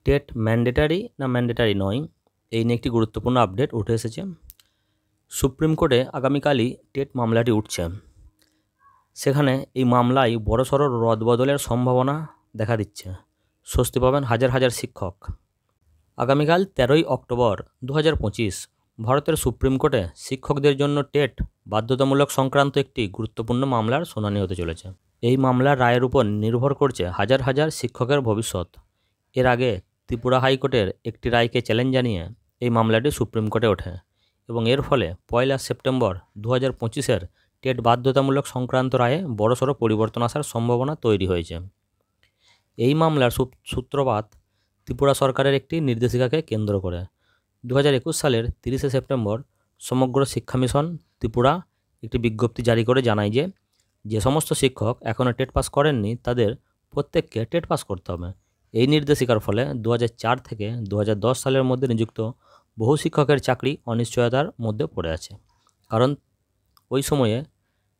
TET mandatory না mandatory নয়, এই নিয়ে একটি গুরুত্বপূর্ণ আপডেট উঠে এসেছে। সুপ্রিম কোর্টে আগামীকালই টেট মামলাটি উঠছে। সেখানে এই মামলায় বড়সড় রদবদলের সম্ভাবনা দেখা দিচ্ছে। স্বস্তি পাবেন হাজার হাজার শিক্ষক। আগামীকাল 13ই অক্টোবর 2025 ভারতের সুপ্রিম কোর্টে শিক্ষকদের জন্য টেট বাধ্যতামূলক সংক্রান্ত একটি গুরুত্বপূর্ণ মামলার শুনানি হতে চলেছে। এই মামলার রায়ের উপর নির্ভর করছে হাজার হাজার শিক্ষকের ভবিষ্যৎ। এর আগে ত্রিপুরা হাইকোর্টের একটি রায়কে চ্যালেঞ্জ জানিয়ে এই মামলাটি সুপ্রিম কোর্টে ওঠে এবং এর ফলে 1 সেপ্টেম্বর 2025 টেট বাধ্যতামূলক সংক্রান্ত রায়ে বড়সড় পরিবর্তন আসার সম্ভাবনা তৈরি হয়েছে। এই মামলার সূত্রপাত ত্রিপুরা সরকারের একটি নির্দেশিকাকে কেন্দ্র করে। 2021 সালের 30 সেপ্টেম্বর সমগ্র শিক্ষা মিশন ত্রিপুরা একটি বিজ্ঞপ্তি জারি করে জানায় যে সমস্ত শিক্ষক এখনও টেট পাস করেননি তাদের প্রত্যেককে টেট পাস করতে হবে। এই নির্দেশিকার ফলে 2004 থেকে 2010 সালের মধ্যে নিযুক্ত বহু শিক্ষকের চাকরি অনিশ্চয়তার মধ্যে পড়ে আছে, কারণ ওই সময়ে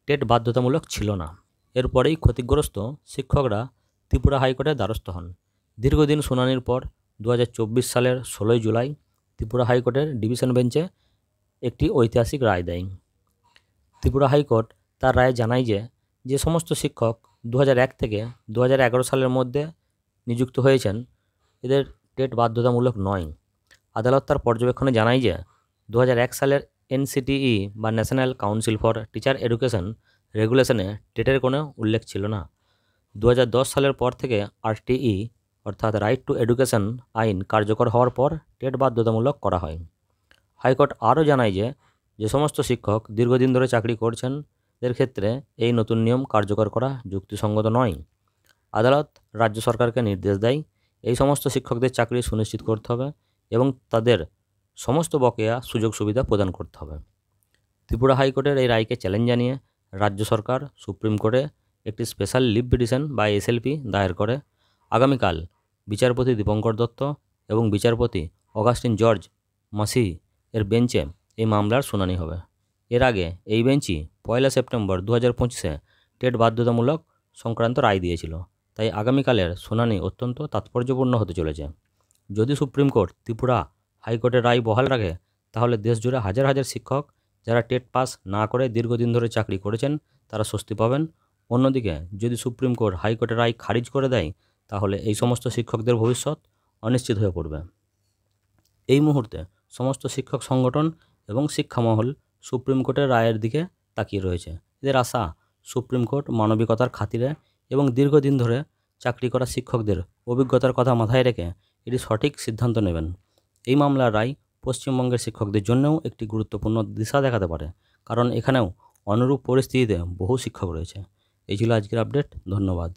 টেট বাধ্যতামূলক ছিল না। এরপরেই ক্ষতিগ্রস্ত শিক্ষকরা ত্রিপুরা হাইকোর্টের দ্বারস্থ হন। দীর্ঘদিন শুনানির পর 2024 সালের 16 জুলাই ত্রিপুরা হাইকোর্টের ডিভিশন বেঞ্চে একটি ঐতিহাসিক রায় দেয়। ত্রিপুরা হাইকোর্ট তার রায়ে জানায় যে সমস্ত শিক্ষক 2001 থেকে 2011 সালের মধ্যে নিযুক্ত হয়েছেন এদের টেট বাধ্যতামূলক নয়। আদালত তার পর্যবেক্ষণে জানায় যে 2001 সালের NCTE বা national council for teacher education রেগুলেশনে টেটের কোনো উল্লেখ ছিল না। 2010 সালের পর থেকে RTE অর্থাৎ রাইট টু এডুকেশন আইন কার্যকর হওয়ার পর টেট বাধ্যতামূলক করা হয়। হাইকোর্ট আরও জানায় যে সমস্ত শিক্ষক দীর্ঘদিন ধরে চাকরি করছেন এদের ক্ষেত্রে এই নতুন নিয়ম কার্যকর করা যুক্তিসঙ্গত নয়। আদালত রাজ্য সরকারকে নির্দেশ দেয় এই সমস্ত শিক্ষকদের চাকরি সুনিশ্চিত করতে হবে এবং তাদের সমস্ত বকেয়া সুযোগ সুবিধা প্রদান করতে হবে। ত্রিপুরা হাইকোর্টের এই রায়কে চ্যালেঞ্জ জানিয়ে রাজ্য সরকার সুপ্রিম কোর্টে একটি স্পেশাল লিভ পিটিশন বা SLP দায়ের করে। আগামীকাল বিচারপতি দীপঙ্কর দত্ত এবং বিচারপতি অগাস্টিন জর্জ মাসি এর বেঞ্চে এই মামলার শুনানি হবে। এর আগে এই বেঞ্চই 1 সেপ্টেম্বর 2025 টেট বাধ্যতামূলক সংক্রান্ত রায় দিয়েছিল। তাই আগামীকালের শুনানি অত্যন্ত তাৎপর্যপূর্ণ হতে চলেছে। যদি সুপ্রিম কোর্ট ত্রিপুরা হাইকোর্টের রায় বহাল রাখে তাহলে দেশজুড়ে হাজার হাজার শিক্ষক যারা টেট পাস না করে দীর্ঘদিন ধরে চাকরি করেছেন তারা স্বস্তি পাবেন। অন্যদিকে যদি সুপ্রিম কোর্ট হাইকোর্টের রায় খারিজ করে দেয় তাহলে এই সমস্ত শিক্ষকদের ভবিষ্যৎ অনিশ্চিত হয়ে পড়বে। এই মুহূর্তে সমস্ত শিক্ষক সংগঠন এবং শিক্ষামহল সুপ্রিম কোর্টের রায়ের দিকে তাকিয়ে রয়েছে। এদের আশা সুপ্রিম কোর্ট মানবিকতার খাতিরে এবং দীর্ঘদিন ধরে চাকরি করা শিক্ষকদের অভিজ্ঞতার কথা মাথায় রেখে এটি সঠিক সিদ্ধান্ত নেবেন। এই মামলার রায় পশ্চিমবঙ্গের শিক্ষকদের জন্যও একটি গুরুত্বপূর্ণ দিশা দেখাতে পারে, কারণ এখানেও অনুরূপ পরিস্থিতিতে বহু শিক্ষক রয়েছে। এই ছিল আজকের আপডেট। ধন্যবাদ।